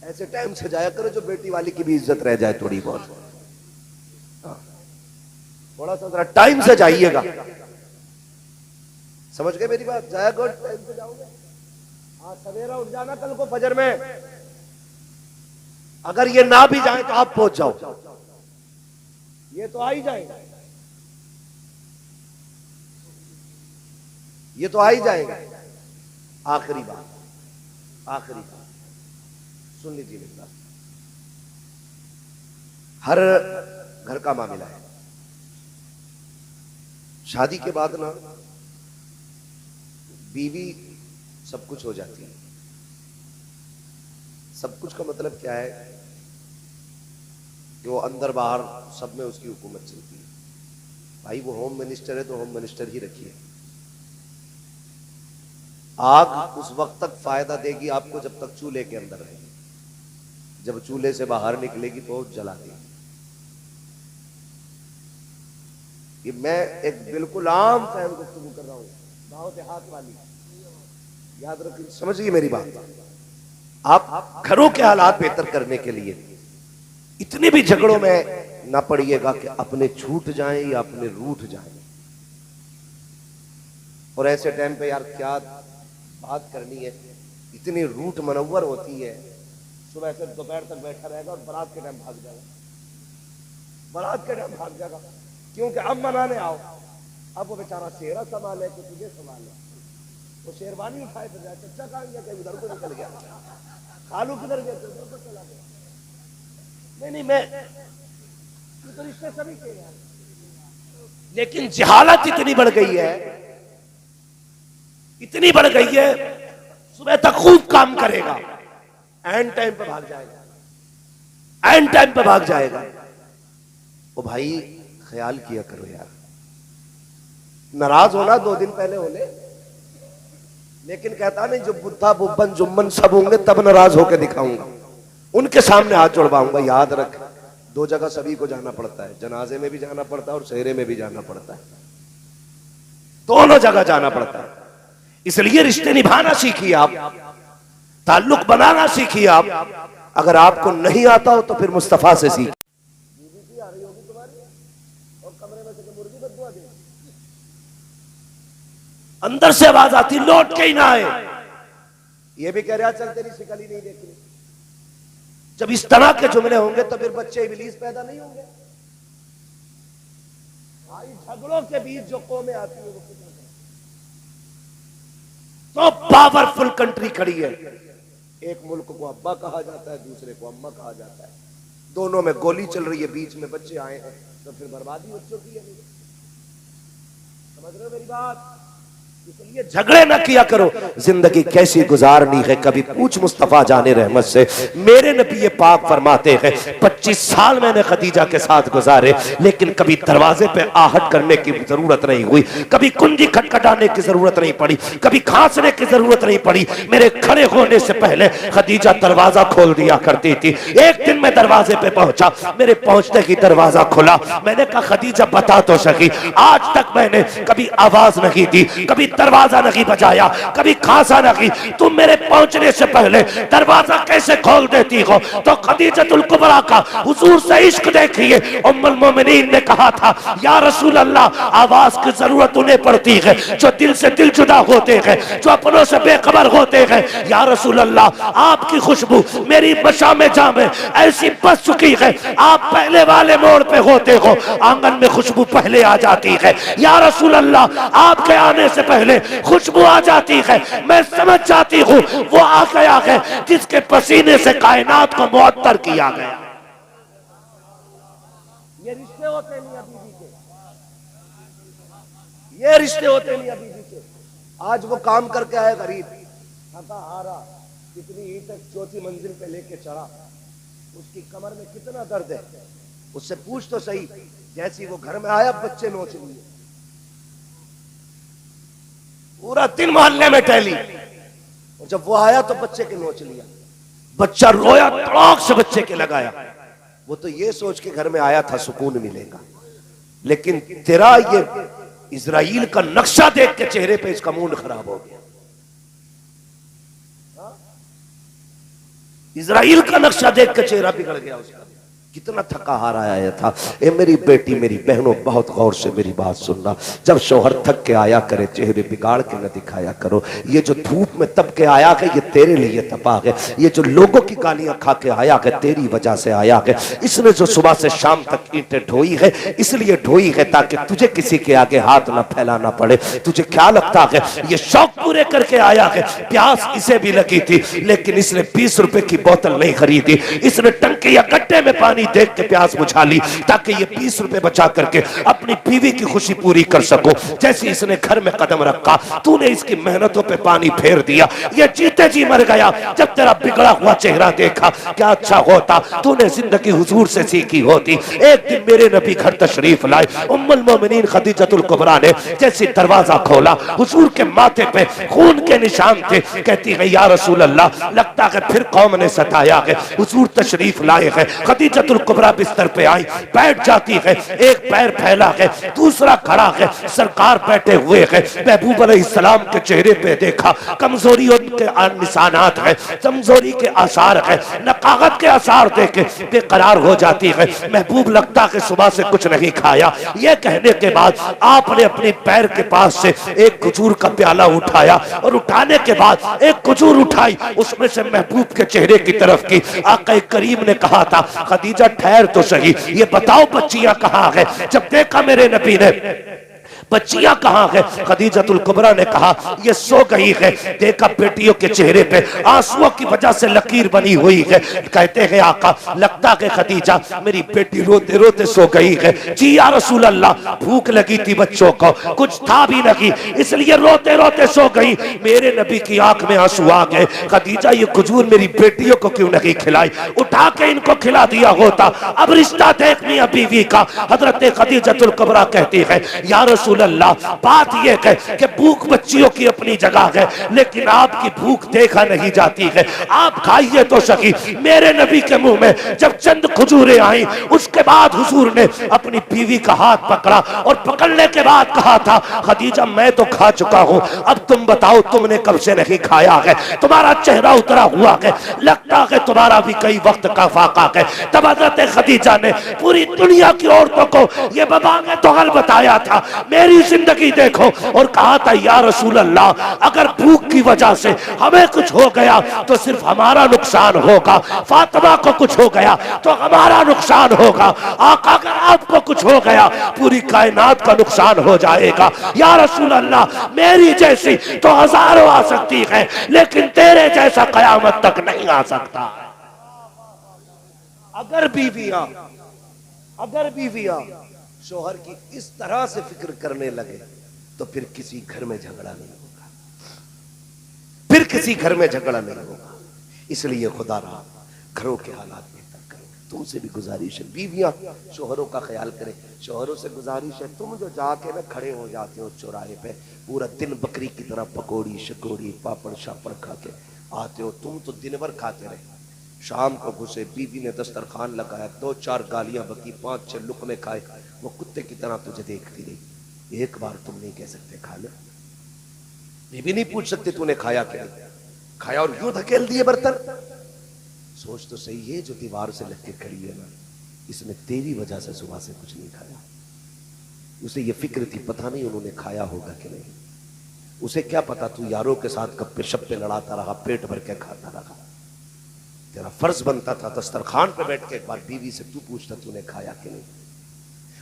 ऐसे टाइम से जाया करो जो बेटी वाली की भी इज्जत रह जाए थोड़ी बहुत। थोड़ा सा जरा टाइम से जाइएगा, समझ गए मेरी बात? जाया करो टाइम से जाओगे। हाँ, सवेरा उठ जाना कल को फजर में। अगर ये ना भी जाए तो आप पहुंच जाओ, ये तो आ ही जाएगा, ये तो आ ही जाएगा। आखिरी बात सुन लीजिए मेरी बात। हर घर का मामला है, शादी के बाद ना बीवी सब कुछ हो जाती है। सब कुछ का मतलब क्या है कि वो अंदर बाहर सब में उसकी हुकूमत चलती है। भाई वो होम मिनिस्टर है तो होम मिनिस्टर ही रखिए। आग उस वक्त तक फायदा देगी आपको जब तक चूल्हे के अंदर रहेगी। जब चूल्हे से बाहर निकलेगी तो जला देगी। ये मैं एक बिल्कुल आम फहम गुफ्तगू कर रहा हूं, गांव देहात वाली, याद रखिए, समझिए मेरी बात। आप घरों के हालात बेहतर करने के लिए इतने भी झगड़ों में ना पड़िएगा कि अपने छूट जाएं या अपने रूठ जाएं। और ऐसे टाइम पे यार क्या बात करनी है, इतनी रूठ मनव्वर होती है, सुबह से दोपहर तक बैठा रहेगा और बारात के टाइम भाग जाएगा, बारात के टाइम भाग जाएगा, क्योंकि अब मनाने आओ, अब वो बेचारा सेहरा संभाले कि तुझे संभाले, वो शेरवानी उठाए फिर जाए, चच्चा कहाँ गया, कहीं उधर को निकल गया, खालू किधर गया, तो उधर को चला गया। नहीं मैं तो रिश्ते सभी के हैं, लेकिन जहालत इतनी बढ़ गई है, इतनी बढ़ गई है, सुबह तक खूब काम करेगा, एंड टाइम पे भाग जाएगा, एंड टाइम पे भाग जाएगा। ओ भाई ख्याल किया करो यार, नाराज होना 2 दिन पहले होने, लेकिन कहता नहीं जो बुद्धा बुब्बन जुम्मन सब होंगे तब नाराज होकर दिखाऊंगा, उनके सामने हाथ जोड़वाऊंगा। याद रख 2 जगह सभी को जाना पड़ता है, जनाजे में भी जाना पड़ता है और सेहरे में भी जाना पड़ता है, दोनों जगह जाना पड़ता है। इसलिए रिश्ते निभाना सीखिए आप, ताल्लुक बनाना सीखिए आप। अगर आपको नहीं आता हो तो फिर मुस्तफा से सीखिए। अंदर से आवाज आती लौट के ही ना आए, ये भी कह रहा चल तेरी शिकल ही नहीं देखनी। जब इस तरह के जुमले होंगे तो फिर बच्चे इब्लीस पैदा नहीं होंगे। भाई झगड़ों के बीच जो कौमें आती है वो तो पावरफुल कंट्री खड़ी है, एक मुल्क को अब्बा कहा जाता है, दूसरे को अम्मा कहा जाता है, दोनों में गोली चल रही है, बीच में बच्चे आए हैं, तो फिर बर्बादी बच्चों की है। समझ रहे हो मेरी बात? इसलिए झगड़े न किया करो। जिंदगी कैसी गुजारनी है कभी पूछ मुस्तफा जाने रहमत से। मेरे नबी ये पाक फरमाते हैं 25 साल मैंने खदीजा के साथ गुजारे, लेकिन कभी दरवाजे पे आहट करने की जरूरत नहीं हुई, कभी कुंजी खटखटाने की जरूरत नहीं पड़ी, कभी खांसने की जरूरत नहीं पड़ी। मेरे खड़े होने से पहले खदीजा दरवाजा खोल दिया करती थी। एक दिन मैं दरवाजे पे पहुंचा, मेरे पहुंचते ही दरवाजा खुला, मैंने कहा खदीजा बता तो सकी, आज तक मैंने कभी आवाज नहीं दी, कभी दरवाजा नहीं बजाया, कभी खांसा नहीं, तुम मेरे पहुंचने से पहले दरवाजा कैसे खोल देती हो? तो खदीजतुल कुबरा का हुजूर से इश्क देखिए। उम्मुल मोमिनीन ने कहा था या रसूल अल्लाह, आवाज की जरूरत उन्हें पड़ती है जो दिल से दिल जुदा होते हैं, जो अपनों से बेखबर होते हैं। या रसूल अल्लाह, आपकी खुशबू मेरी मशामे जामे ऐसी बस चुकी है, आप पहले वाले मोड़ पे होते हो, आंगन में खुशबू पहले आ जाती है। या रसूल अल्लाह, आपके आने से पहले खुशबू आ जाती है, मैं समझ जाती हूँ वो आ गया है जिसके पसीने से कायनात को मुअत्तर किया गया। ये रिश्ते होते नहीं अभी भी के, ये रिश्ते होते नहीं अभी भी के। आज वो काम करके आए गरीब, थका हारा, कितनी ईंटें चौथी मंजिल पे लेके चढ़ा, उसकी कमर में कितना दर्द है, उससे पूछ तो सही। जैसी वो घर में आया बच्चे नोच लिए, पूरा दिन मोहल्ले में टहली, और जब वो आया तो बच्चे के नोच लिया, बच्चा रोया, तड़ाक से बच्चे के लगाया। वो तो ये सोच के घर में आया था सुकून मिलेगा, लेकिन तेरा ये इजराइल का नक्शा देख के चेहरे पे इसका मूड खराब हो गया। इजराइल का नक्शा देख के चेहरा बिगड़ गया उसका, कितना थका हारा आया था। ए मेरी बेटी, मेरी बहनों, बहुत गौर से मेरी बात सुनना। जब शौहर थक के आया करे, चेहरे बिगाड़ के न दिखाया करो। ये जो धूप में तप के आया है, ये तेरे लिए तपा है। ये जो लोगों की गालियां खा के आया है, तेरी वजह से आया है। इसने जो सुबह से शाम तक ईंटें ढोई है, इसलिए ढोई है ताकि तुझे किसी के आगे हाथ न फैलाना पड़े। तुझे क्या लगता है ये शौक पूरे करके आया है? प्यास इसे भी लगी थी, लेकिन इसने 20 रुपए की बोतल नहीं खरीदी। इसने टंकी या गड्ढे में पानी देख के प्यास बुझा ली ताकि ये 20 रुपए बचा करके अपनी बीवी की खुशी पूरी कर सको। जैसे इसने घर में कदम रखा, तूने इसकी मेहनतों पे पानी फेर दिया, ये जीते जी मर गया। जब तेरा बिगड़ा हुआ चेहरा देखा, क्या अच्छा होता तूने जिंदगी हुजूर से सीखी होती। एक दिन मेरे नबी घर तशरीफ लाए, उम्मुल मोमिनीन खदीजतुल कुबरा ने जैसे दरवाजा खोला, हुजूर के माथे पे खून के निशान थे। कहती है या रसूल अल्लाह, लगता है फिर कौम ने सताया है। हुजूर तशरीफ लाए हैं, खदीजतुल खदीजतुल कुबरा बिस्तर पे आई, बैठ जाती है, एक पैर फैला है, दूसरा खड़ा है, सरकार बैठे हुए है। महबूब अलैहिस्सलाम के चेहरे पे देखा कमजोरी के निशानात है, कमजोरी के आसार है, नकागत के आसार देखे बेकरार हो जाती है। महबूब लगता है सुबह से कुछ नहीं खाया। यह कहने के बाद आपने अपने पैर के पास से एक खजूर का प्याला उठाया और उठाने के बाद एक खजूर उठाई, उसमें से महबूब के चेहरे की तरफ की। आका करीम ने कहा था खदीजा ठहर तो सही, ये बताओ बच्चियां कहाँ है। जब देखा मेरे नबी ने बच्चियां कहाँ है, खदीजतुल कुबरा ने कहा ये सो गई है। देखा बेटियों के चेहरे पे आंसुओं की वजह से लकीर बनी हुई है। कहते हैं आका लगता है खदीजा मेरी बेटी रोते रोते सो गई है। जी या रसूल अल्लाह, भूख लगी थी बच्चों को, कुछ था भी नहीं, इसलिए रोते रोते सो गई। मेरे नबी की आंख में आंसू आ गए। खदीजा ये खजूर मेरी बेटियों को क्यों नहीं खिलाई, उठा के इनको खिला दिया होता। अब रिश्ता देख मियां बीवी का। हजरत खदीजतुल कुबरा कहती है या रसूल अल्लाह, बात यह है कि भूख बच्चियों की अपनी जगह है, लेकिन आपकी भूख देखा नहीं जाती है। आप खाइए तो सही। मेरे नबी के मुंह में जब चंद खजूरें आई, उसके बाद हुजूर ने अपनी बीवी का हाथ पकड़ा और पकड़ने के बाद कहा था खदीजा मैं तो खा चुका हूं, अब तुम बताओ तुमने कब से नहीं खाया है। तुम्हारा चेहरा उतरा हुआ है, लगता है तुम्हारा भी कई वक्त का फाका है। तब हजरत खदीजा ने पूरी दुनिया की औरतों को यह बबांगे तो हल बताया था, मेरी जिंदगी देखो, और कहा था या रसूल अल्लाह अगर भूख की वजह से हमें कुछ हो गया तो सिर्फ हमारा नुकसान होगा, फातिमा को कुछ हो गया तो हमारा नुकसान होगा। आका अगर आपको कुछ हो गया पूरी कायनात का नुकसान हो जाएगा। या रसूल अल्लाह मेरी जैसी तो हजारों आ सकती है, लेकिन तेरे जैसा कयामत तक नहीं आ सकता। अगर बीवियां शोहर की इस तरह से फिक्र करने लगे तो फिर किसी घर में झगड़ा नहीं होगा, फिर किसी घर में झगड़ा नहीं होगा। इसलिए खुदा रहा घरों के हालात बेहतर करो। तुमसे भी गुजारिश है बीवियां शोहरों का ख्याल करें। शोहरों से गुजारिश है तुम जो जाके ना खड़े हो जाते हो चौराहे पे, पूरा दिन बकरी की तरह पकौड़ी शकौड़ी पापड़ शापड़ खा के आते हो, तुम तो दिन भर खाते रहे। शाम को घुसे, बीवी ने दस्तरखान लगाया, 2-4 गालियां बकी, 5-6 लुकमे खाए, वो कुत्ते की तरह तुझे देखती रही। एक बार तुम नहीं कह सकते खा ले, बीवी नहीं पूछ सकती तूने खाया क्या, खाया और यूं धकेल दिए बर्तन। सोच तो सही है जो दीवार से लग के खड़ी है ना, इसने तेरी वजह से सुबह से कुछ नहीं खाया। उसे ये फिक्र थी पता नहीं उन्होंने खाया होगा कि नहीं, उसे क्या पता तू यारों के साथ गप्पे शप्पे लड़ाता रहा, पेट भर के खाता रहा। तेरा फर्ज बनता था दस्तरखान पे बैठ के एक बार बीवी से तू पूछता तूने खाया कि नहीं।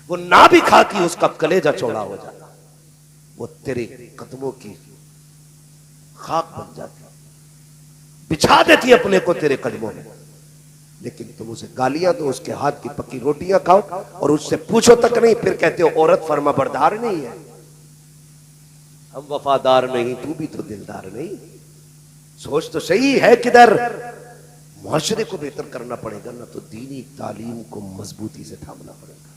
वो ना भी खाती उसका कलेजा चौड़ा हो जाता, वो तेरे कदमों की खाक बन जाती, बिछा देती अपने को तेरे कदमों में। लेकिन तुम उसे गालियां दो, उसके हाथ की पक्की रोटियां खाओ और उससे पूछो तक नहीं, फिर कहते हो औरत फर्माबरदार नहीं है, हम वफादार नहीं, तू भी तो दिलदार नहीं। सोच तो सही है किधर। मुआशरे को बेहतर करना पड़ेगा ना तो दीनी तालीम को मजबूती से थामना पड़ेगा,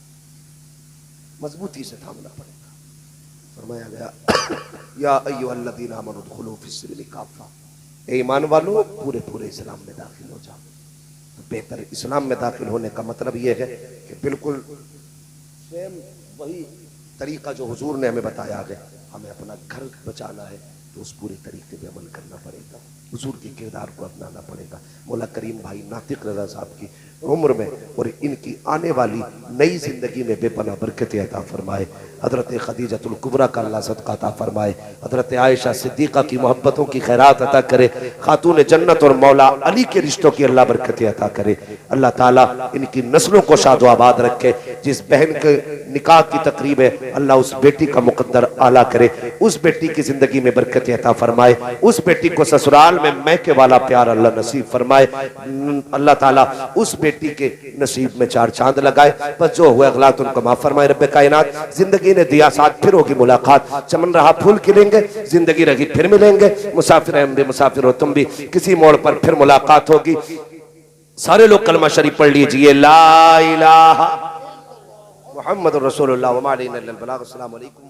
मजबूती से थामना पड़ेगा। फरमाया गया या अय्युहल्लज़ीना आमनू उदखुलू फिस्सिल्मी काफ़ा, ए ईमान वालों पूरे पूरे इस्लाम में दाखिल हो जाओ। तो बेहतर इस्लाम में दाखिल होने का मतलब यह है कि बिल्कुल सेम वही तरीका जो हुजूर ने हमें बताया है, हमें अपना घर बचाना है तो उस पूरे तरीके पे अमल करना पड़ेगा, हुजूर के किरदार को अपनाना पड़ेगा। मौला करीम भाई नातिक रज़ा साहब की उम्र में और इनकी आने वाली नई जिंदगी में बेपनाह बरकतें अता फरमाए। हजरत खदीजतुल कुबरा का अल्लाह सदका अता फरमाए। हजरत आयशा सिद्दीक़ा की मोहब्बतों की खैरात अता करे। खातून जन्नत और मौला अली के रिश्तों की अल्लाह बरकतें अता करे। अल्लाह ताला इनकी नस्लों को शादो आबाद रखे। जिस बहन के निकाह की तकरीब है अल्लाह उस बेटी का मुकद्दर आला करे, उस बेटी की जिंदगी में बरकतें अता फरमाए, उस बेटी को ससुराल में मैके वाला प्यार अल्लाह नसीब फरमाए। अल्लाह ताला उस बेटी के नसीब में 4 चांद लगाए। बस जो हुआ अगलात उनको माफ फरमाए रब्बे कायनात। जिंदगी ने दिया साथ, फिर होगी मुलाकात, चमन रहा फूल खिलेंगे, जिंदगी रही फिर मिलेंगे। मुसाफिर हम भी मुसाफिर हो तुम भी, किसी मोड़ पर फिर मुलाकात होगी। सारे लोग कलमा शरीफ पढ़ लीजिए, ला इलाहा मुहम्मद रसूलुल्लाह व मा अलैना इल्लल बलाग। अस्सलामु अलैकुम।